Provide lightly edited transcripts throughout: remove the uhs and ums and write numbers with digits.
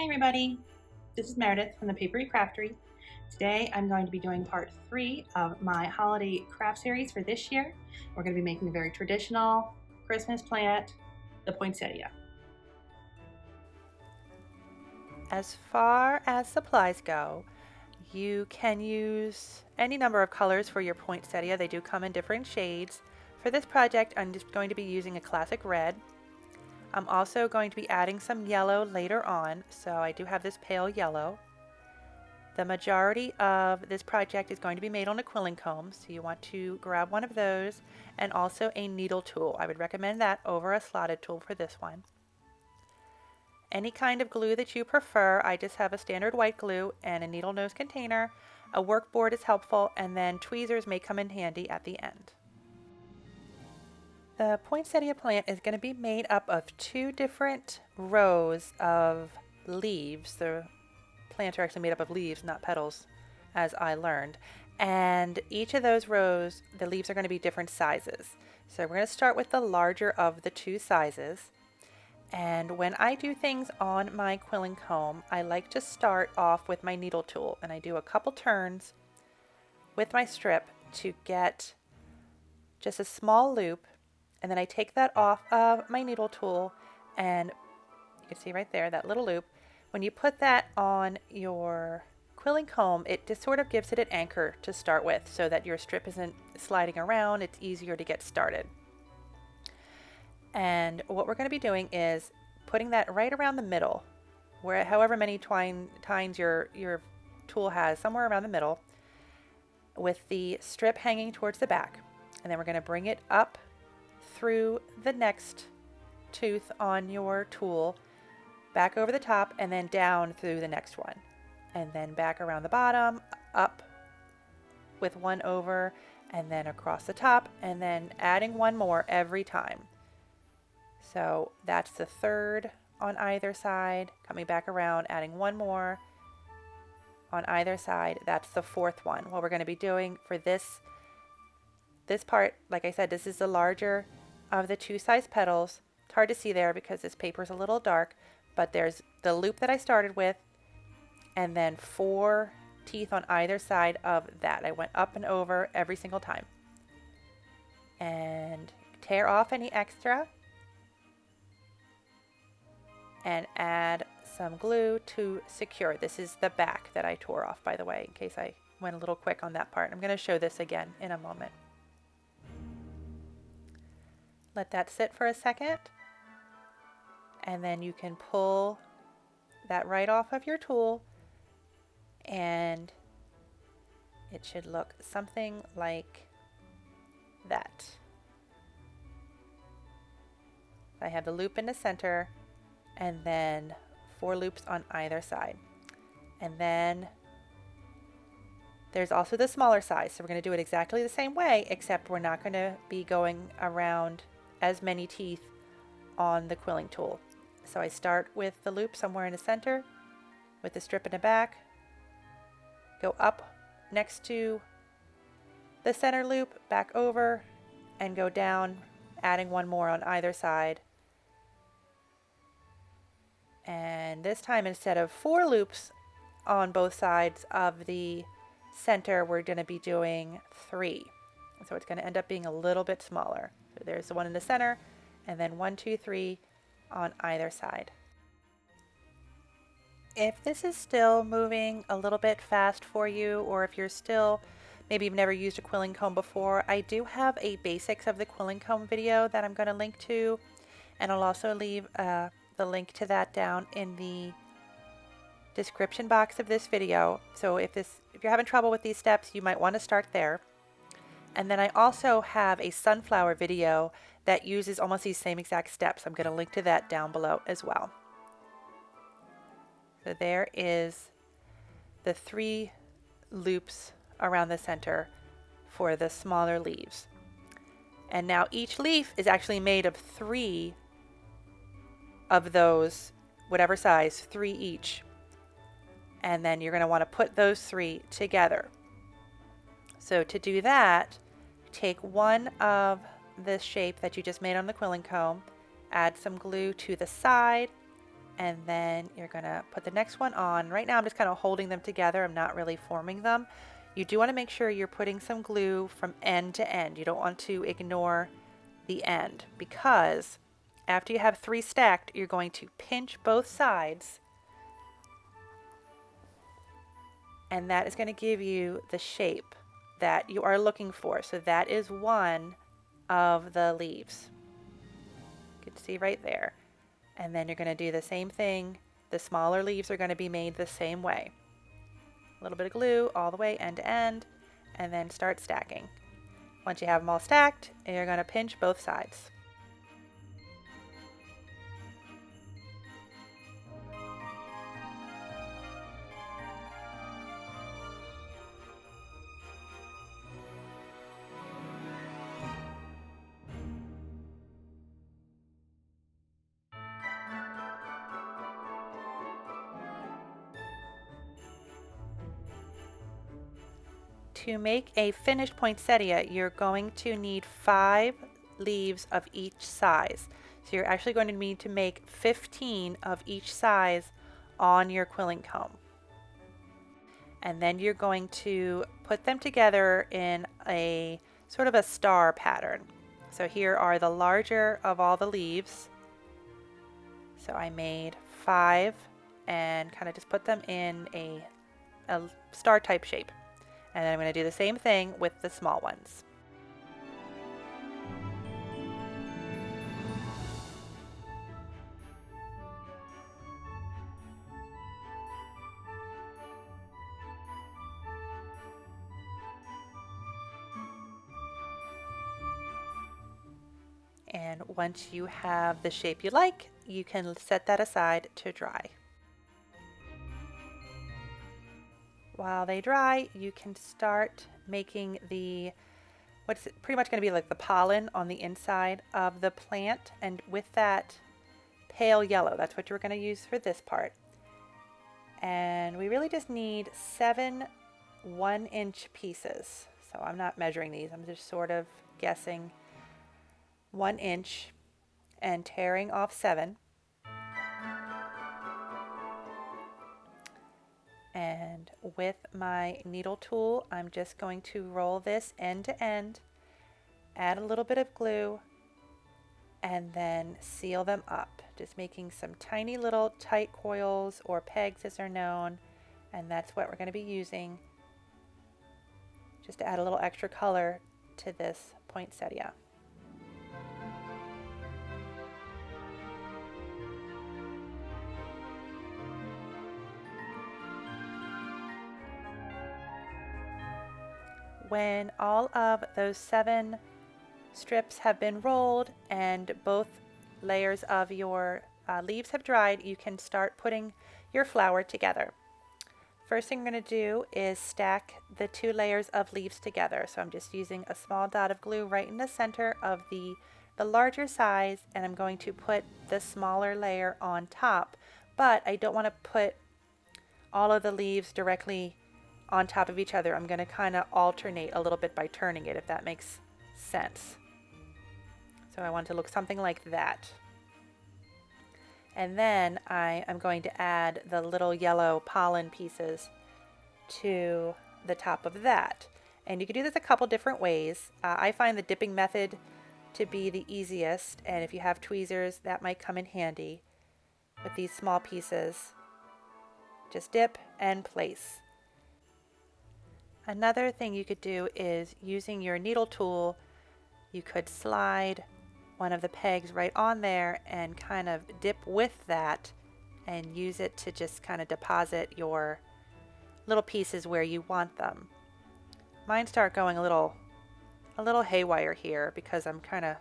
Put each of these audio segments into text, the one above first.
Hey everybody, this is Meredith from the Papery Craftery. Today I'm going to be doing part 3 of my holiday craft series for this year. We're going to be making a very traditional Christmas plant, the poinsettia. As far as supplies go, you can use any number of colors for your poinsettia. They do come in different shades. For this project, I'm just going to be using a classic red. I'm also going to be adding some yellow later on, so I do have this pale yellow. The majority of this project is going to be made on a quilling comb, so you want to grab one of those and also a needle tool. I would recommend that over a slotted tool for this one. Any kind of glue that you prefer. I just have a standard white glue and a needle nose container. A work board is helpful, and then tweezers may come in handy at the end. The poinsettia plant is going to be made up of 2 different rows of leaves. The plants are actually made up of leaves, not petals, as I learned. And each of those rows, the leaves are going to be different sizes. So we're going to start with the larger of the 2 sizes. And when I do things on my quilling comb, I like to start off with my needle tool, and I do a couple turns with my strip to get just a small loop, and then I take that off of my needle tool, and you can see right there that little loop. When you put that on your quilling comb, it just sort of gives it an anchor to start with so that your strip isn't sliding around. It's easier to get started. And what we're going to be doing is putting that right around the middle, where however many tines your tool has, somewhere around the middle, with the strip hanging towards the back. And then we're going to bring it up through the next tooth on your tool, back over the top, and then down through the next one. And then back around the bottom, up with one over, and then across the top, and then adding one more every time. So that's the third on either side, coming back around, adding one more on either side. That's the fourth one. What we're going to be doing for this part, like I said, this is the larger of the 2 size petals. It's hard to see there because this paper is a little dark, but there's the loop that I started with, and then 4 teeth on either side of that. I went up and over every single time. And tear off any extra and add some glue to secure. This is the back that I tore off, by the way, in case I went a little quick on that part. I'm going to show this again in a moment. Let that sit for a second, and then you can pull that right off of your tool, and it should look something like that. I have the loop in the center, and then 4 loops on either side. And then there's also the smaller size, so we're going to do it exactly the same way, except we're not going to be going around as many teeth on the quilling tool. So I start with the loop somewhere in the center with the strip in the back, go up next to the center loop, back over, and go down, adding one more on either side. And this time, instead of 4 loops on both sides of the center, we're going to be doing 3. So it's going to end up being a little bit smaller. So there's the one in the center, and then 1, 2, 3 on either side. If this is still moving a little bit fast for you, or if you're still, maybe you've never used a quilling comb before, I do have a basics of the quilling comb video that I'm going to link to, and I'll also leave the link to that down in the description box of this video. So if you're having trouble with these steps, you might want to start there. And then I also have a sunflower video that uses almost these same exact steps. I'm going to link to that down below as well. So there is the 3 loops around the center for the smaller leaves. And now each leaf is actually made of 3 of those, whatever size, 3 each. And then you're going to want to put those 3 together. So to do that, take one of the shape that you just made on the quilling comb, add some glue to the side, and then you're going to put the next one on. Right now I'm just kind of holding them together. I'm not really forming them. You do want to make sure you're putting some glue from end to end. You don't want to ignore the end, because after you have 3 stacked, you're going to pinch both sides, and that is going to give you the shape that you are looking for. So that is one of the leaves. You can see right there. And then you're going to do the same thing. The smaller leaves are going to be made the same way. A little bit of glue all the way end to end, and then start stacking. Once you have them all stacked, you're going to pinch both sides. To make a finished poinsettia, you're going to need 5 leaves of each size. So you're actually going to need to make 15 of each size on your quilling comb. And then you're going to put them together in a sort of a star pattern. So here are the larger of all the leaves. So I made 5 and kind of just put them in a star type shape. And then I'm going to do the same thing with the small ones. And once you have the shape you like, you can set that aside to dry. While they dry, you can start making what's pretty much going to be like the pollen on the inside of the plant, and with that pale yellow, that's what you're going to use for this part. And we really just need 7 1-inch pieces. So I'm not measuring these, I'm just sort of guessing 1 inch and tearing off 7. And with my needle tool, I'm just going to roll this end to end, add a little bit of glue, and then seal them up. Just making some tiny little tight coils, or pegs as they're known, and that's what we're going to be using just to add a little extra color to this poinsettia. When all of those 7 strips have been rolled and both layers of your leaves have dried, you can start putting your flower together. First thing I'm going to do is stack the 2 layers of leaves together. So I'm just using a small dot of glue right in the center of the larger size, and I'm going to put the smaller layer on top. But I don't want to put all of the leaves directly on top of each other. I'm going to kind of alternate a little bit by turning it, if that makes sense. So I want it to look something like that. And then I am going to add the little yellow pollen pieces to the top of that. And you can do this a couple different ways. I find the dipping method to be the easiest, and if you have tweezers, that might come in handy. With these small pieces, just dip and place. Another thing you could do is, using your needle tool, you could slide one of the pegs right on there and kind of dip with that and use it to just kind of deposit your little pieces where you want them. Mine start going a little haywire here because I'm kind of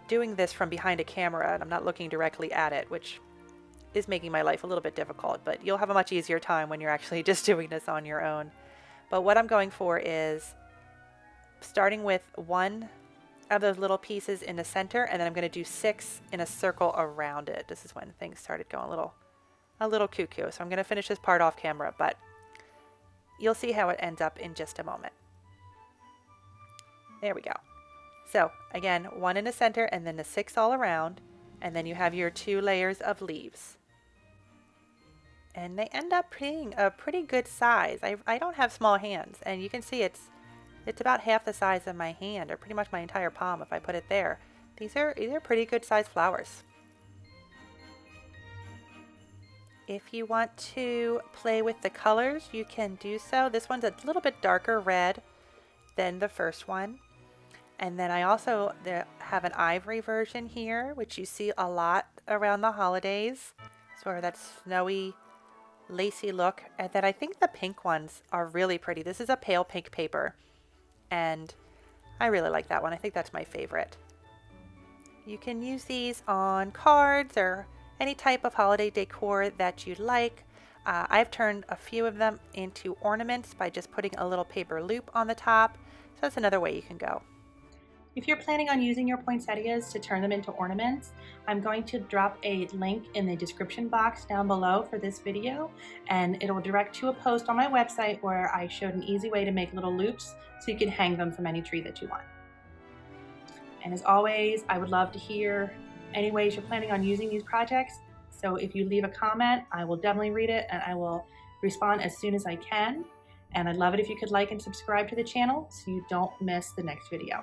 doing this from behind a camera and I'm not looking directly at it, which is making my life a little bit difficult, but you'll have a much easier time when you're actually just doing this on your own. But what I'm going for is starting with 1 of those little pieces in the center, and then I'm going to do 6 in a circle around it. This is when things started going a little cuckoo. So I'm going to finish this part off camera, but you'll see how it ends up in just a moment. There we go. So again, 1 in the center and then the 6 all around, And then you have your 2 layers of leaves. And they end up being a pretty good size. I don't have small hands, and you can see it's about half the size of my hand, or pretty much my entire palm if I put it there. These are pretty good sized flowers. If you want to play with the colors, you can do so. This one's a little bit darker red than the first one. And then I also have an ivory version here, which you see a lot around the holidays. Sort of that snowy, lacy look. And then I think the pink ones are really pretty. This is a pale pink paper, and I really like that one. I think that's my favorite. You can use these on cards or any type of holiday decor that you'd like. I've turned a few of them into ornaments by just putting a little paper loop on the top. So that's another way you can go. If you're planning on using your poinsettias to turn them into ornaments, I'm going to drop a link in the description box down below for this video, and it'll direct to a post on my website where I showed an easy way to make little loops so you can hang them from any tree that you want. And as always, I would love to hear any ways you're planning on using these projects. So if you leave a comment, I will definitely read it and I will respond as soon as I can. And I'd love it if you could like and subscribe to the channel so you don't miss the next video.